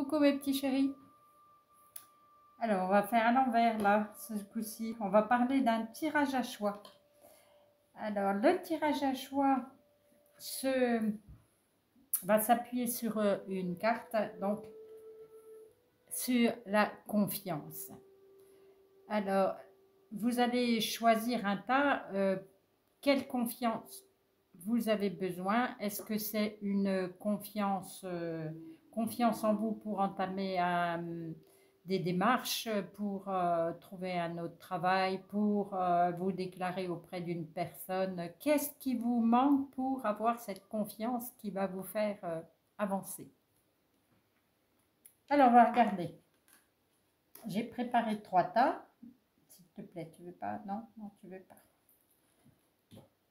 Coucou mes petits chéris. Alors, on va faire à l'envers là, ce coup-ci. On va parler d'un tirage à choix. Alors, le tirage à choix va s'appuyer sur une carte, donc sur la confiance. Alors, vous allez choisir un tas. Quelle confiance vous avez besoin? Est-ce que c'est une confiance en vous pour entamer des démarches, pour trouver un autre travail, pour vous déclarer auprès d'une personne? Qu'est-ce qui vous manque pour avoir cette confiance qui va vous faire avancer? Alors, on va regarder. J'ai préparé 3 tas. S'il te plaît, tu veux pas? Non, non, tu veux pas.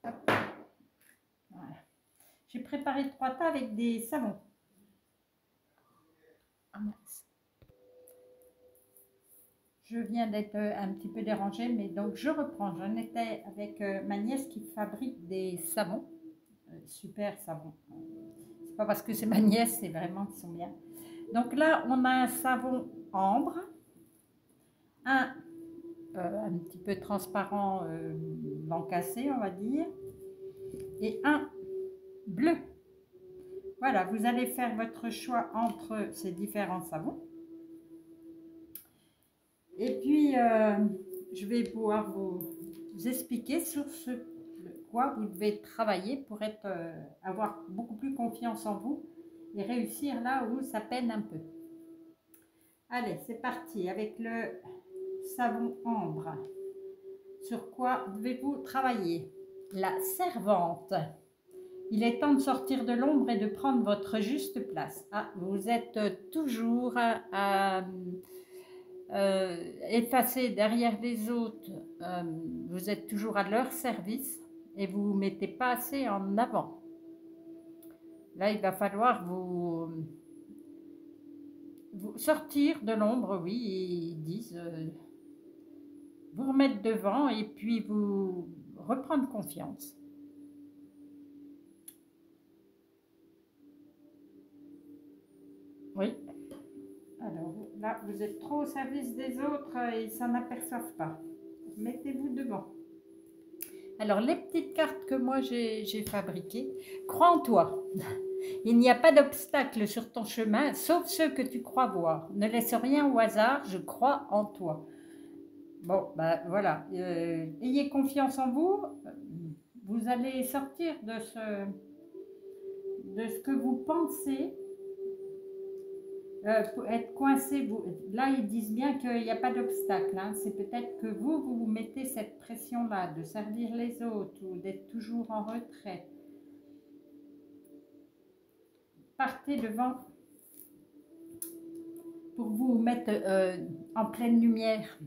Hop. Voilà. J'ai préparé 3 tas avec des savons. Ah mince. Je viens d'être un petit peu dérangée, mais donc je reprends. J'en étais avec ma nièce qui fabrique des savons. Super savons. C'est pas parce que c'est ma nièce, c'est vraiment qu'ils sont bien. Donc là, on a un savon ambre, un petit peu transparent, blanc cassé, on va dire, et un bleu. Voilà, vous allez faire votre choix entre ces différents savons. Et puis, je vais pouvoir vous expliquer sur ce quoi vous devez travailler pour avoir beaucoup plus confiance en vous et réussir là où ça peine un peu. Allez, c'est parti avec le savon ambre. Sur quoi devez-vous travailler? La servante. Il est temps de sortir de l'ombre et de prendre votre juste place. Ah, vous êtes toujours effacé derrière les autres. Vous êtes toujours à leur service et vous ne vous mettez pas assez en avant. Là, il va falloir vous sortir de l'ombre, oui, ils disent, vous remettre devant et puis vous reprendre confiance. Oui. Alors là, vous êtes trop au service des autres et ils s'en aperçoivent pas. Mettez-vous devant. Alors, les petites cartes que moi j'ai fabriquées, crois en toi. Il n'y a pas d'obstacle sur ton chemin, sauf ceux que tu crois voir. Ne laisse rien au hasard, je crois en toi. Bon, ben voilà. Ayez confiance en vous. Vous allez sortir de ce que vous pensez. Être coincé, là ils disent bien qu'il n'y a pas d'obstacle, hein. C'est peut-être que vous mettez cette pression-là de servir les autres ou d'être toujours en retrait. Partez devant pour vous mettre en pleine lumière.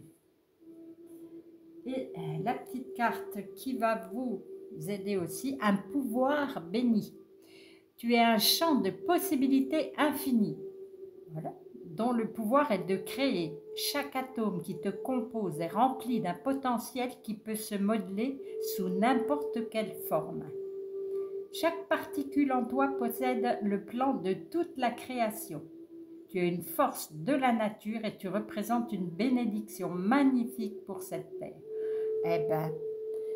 Et la petite carte qui va vous aider aussi, un pouvoir béni. Tu es un champ de possibilités infinies. Voilà. Dont le pouvoir est de créer. Chaque atome qui te compose est rempli d'un potentiel qui peut se modeler sous n'importe quelle forme. Chaque particule en toi possède le plan de toute la création. Tu es une force de la nature et tu représentes une bénédiction magnifique pour cette terre. Eh bien,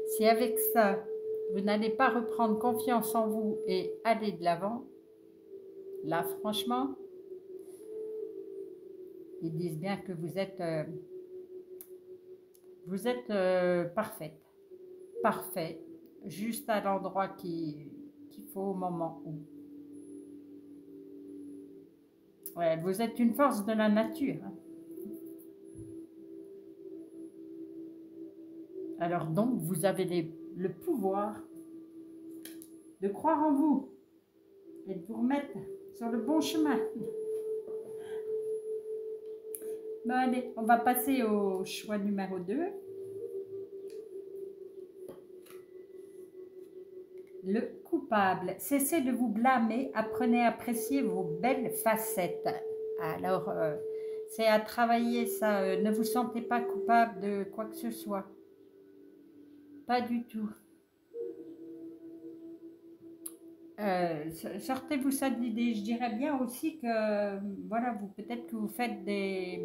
si avec ça, vous n'allez pas reprendre confiance en vous et aller de l'avant, là, franchement, ils disent bien que vous êtes parfaite, parfait, juste à l'endroit qu'il faut au moment où. Ouais, vous êtes une force de la nature. Alors donc, vous avez le pouvoir de croire en vous et de vous remettre sur le bon chemin. Bon, allez, on va passer au choix numéro 2. Le coupable. Cessez de vous blâmer, apprenez à apprécier vos belles facettes. Alors, c'est à travailler ça. Ne vous sentez pas coupable de quoi que ce soit. Pas du tout. Sortez-vous ça de l'idée. Je dirais bien aussi que, voilà, vous peut-être que vous faites des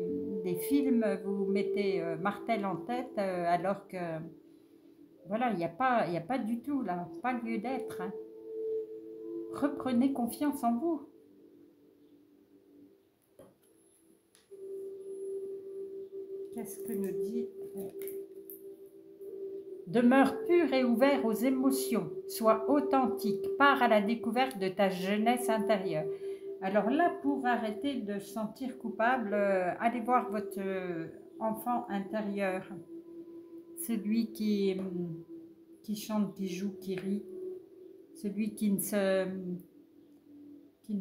films, vous mettez Martel en tête, alors que, voilà, il y a pas du tout, là, pas lieu d'être, hein. Reprenez confiance en vous. Qu'est-ce que nous dit? Demeure pur et ouvert aux émotions, sois authentique, pars à la découverte de ta jeunesse intérieure. Alors là, pour arrêter de se sentir coupable, allez voir votre enfant intérieur, celui qui chante, qui joue, qui rit, celui qui ne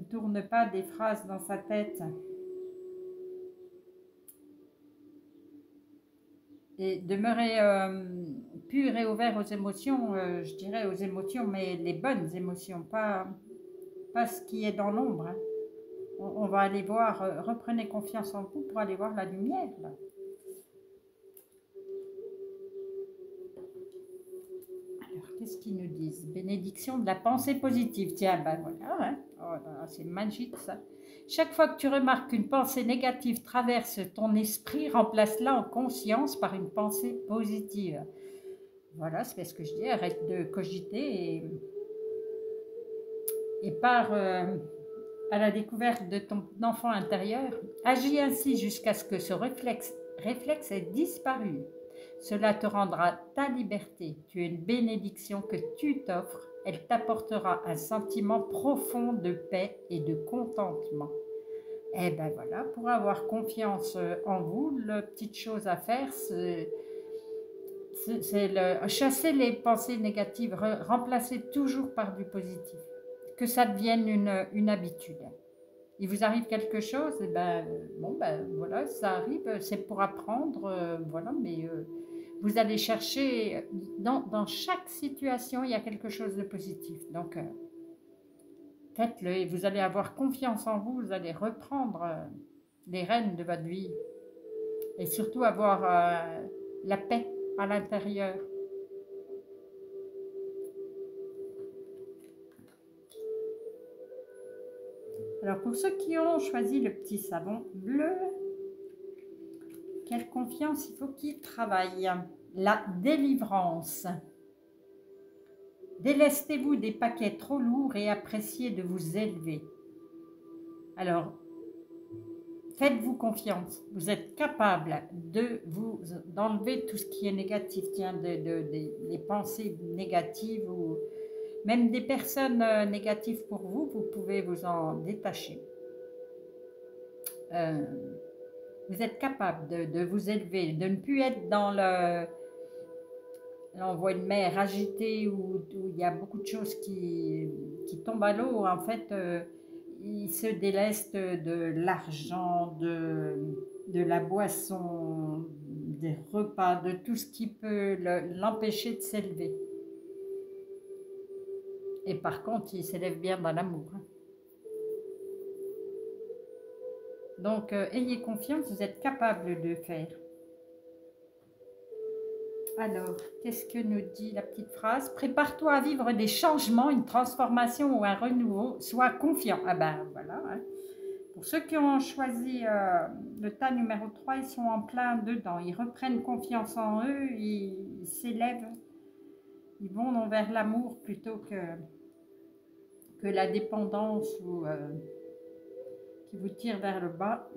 tourne pas des phrases dans sa tête. Et demeurer pur et ouvert aux émotions, je dirais aux émotions, mais les bonnes émotions, pas ce qui est dans l'ombre, hein. On va aller voir, reprenez confiance en vous pour aller voir la lumière, là. Alors, qu'est-ce qu'ils nous disent? Bénédiction de la pensée positive. Tiens, ben voilà, hein. Oh là, c'est magique ça. Chaque fois que tu remarques qu'une pensée négative traverse ton esprit, remplace-la en conscience par une pensée positive. Voilà, c'est ce que je dis, arrête de cogiter et pars à la découverte de ton enfant intérieur. Agis ainsi jusqu'à ce que ce réflexe ait disparu. Cela te rendra ta liberté. Tu es une bénédiction que tu t'offres. Elle t'apportera un sentiment profond de paix et de contentement. Et ben voilà, pour avoir confiance en vous, la petite chose à faire, c'est chasser les pensées négatives, remplacer toujours par du positif. Que ça devienne une habitude. Il vous arrive quelque chose, et ben, bon, ben voilà, ça arrive, c'est pour apprendre, voilà, mais vous allez chercher, dans chaque situation, il y a quelque chose de positif. Donc, faites-le et vous allez avoir confiance en vous, vous allez reprendre les rênes de votre vie et surtout avoir la paix à l'intérieur. Alors pour ceux qui ont choisi le petit savon bleu, quelle confiance il faut qu'ils travaillent. La délivrance. Délestez-vous des paquets trop lourds et appréciez de vous élever. Alors, faites-vous confiance. Vous êtes capable d'enlever tout ce qui est négatif, tiens, les pensées négatives ou même des personnes négatives pour vous, vous pouvez vous en détacher. Vous êtes capable de vous élever, de ne plus être dans le... Là, on voit une mer agitée où il y a beaucoup de choses qui tombent à l'eau. En fait, il se déleste de l'argent, de la boisson, des repas, de tout ce qui peut l'empêcher de s'élever. Et par contre, il s'élève bien dans l'amour. Donc, ayez confiance, vous êtes capable de le faire. Alors, qu'est-ce que nous dit la petite phrase? Prépare-toi à vivre des changements, une transformation ou un renouveau. Sois confiant. Ah ben voilà. Hein. Pour ceux qui ont choisi le tas numéro 3, ils sont en plein dedans. Ils reprennent confiance en eux, ils s'élèvent. Ils vont vers l'amour plutôt que la dépendance ou qui vous tire vers le bas.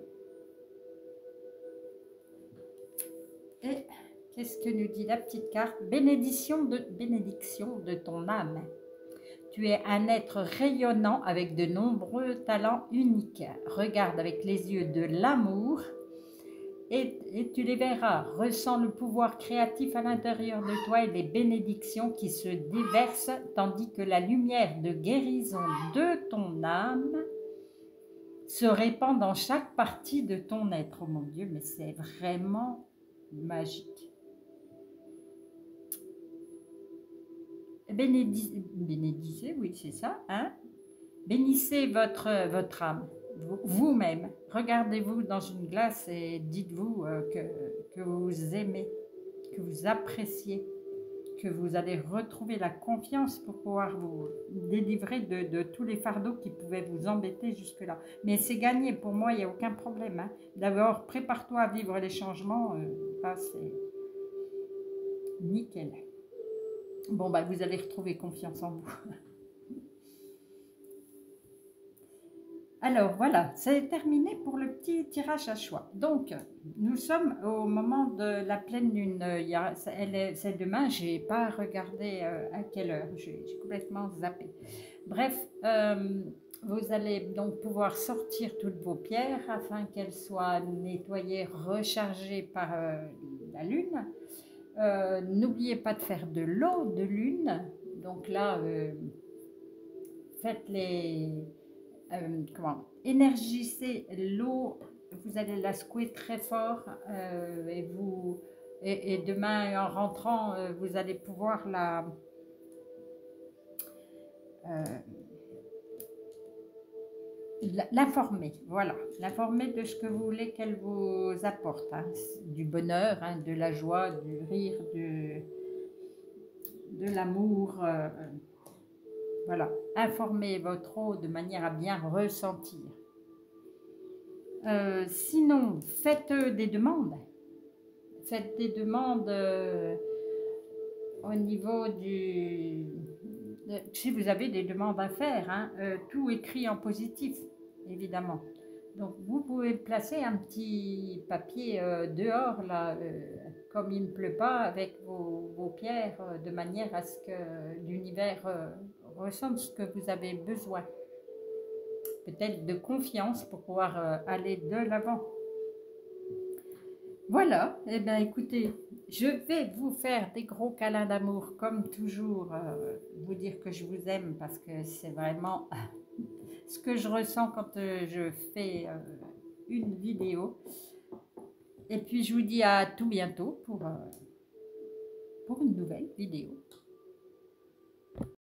Et qu'est-ce que nous dit la petite carte? Bénédiction de ton âme. Tu es un être rayonnant avec de nombreux talents uniques. Regarde avec les yeux de l'amour et tu les verras. Ressens le pouvoir créatif à l'intérieur de toi et les bénédictions qui se déversent tandis que la lumière de guérison de ton âme se répand dans chaque partie de ton être. Oh mon Dieu, mais c'est vraiment magique. Bénissez, oui, c'est ça, hein? Bénissez votre âme, vous-même. Regardez-vous dans une glace et dites-vous que vous aimez, que vous appréciez, que vous allez retrouver la confiance pour pouvoir vous délivrer de tous les fardeaux qui pouvaient vous embêter jusque-là. Mais c'est gagné, pour moi, il n'y a aucun problème. Hein. D'abord, prépare-toi à vivre les changements, c'est nickel. Bon, bah, vous allez retrouver confiance en vous. Alors voilà, c'est terminé pour le petit tirage à choix. Donc, nous sommes au moment de la pleine lune. C'est demain, je n'ai pas regardé à quelle heure, j'ai complètement zappé. Bref, vous allez donc pouvoir sortir toutes vos pierres afin qu'elles soient nettoyées, rechargées par la lune. N'oubliez pas de faire de l'eau de lune. Donc là, faites les... énergisez l'eau, vous allez la secouer très fort et demain en rentrant, vous allez pouvoir l'informer, voilà, l'informer de ce que vous voulez qu'elle vous apporte, hein, du bonheur, hein, de la joie, du rire, de l'amour. Voilà, informez votre eau de manière à bien ressentir. Sinon, faites des demandes. Faites des demandes au niveau si vous avez des demandes à faire, hein, tout écrit en positif, évidemment. Donc, vous pouvez placer un petit papier dehors, là, comme il ne pleut pas, avec vos pierres, de manière à ce que l'univers ressente ce que vous avez besoin. Peut-être de confiance pour pouvoir aller de l'avant. Voilà, eh bien écoutez, je vais vous faire des gros câlins d'amour comme toujours, vous dire que je vous aime parce que c'est vraiment ce que je ressens quand je fais une vidéo. Et puis je vous dis à tout bientôt pour une nouvelle vidéo.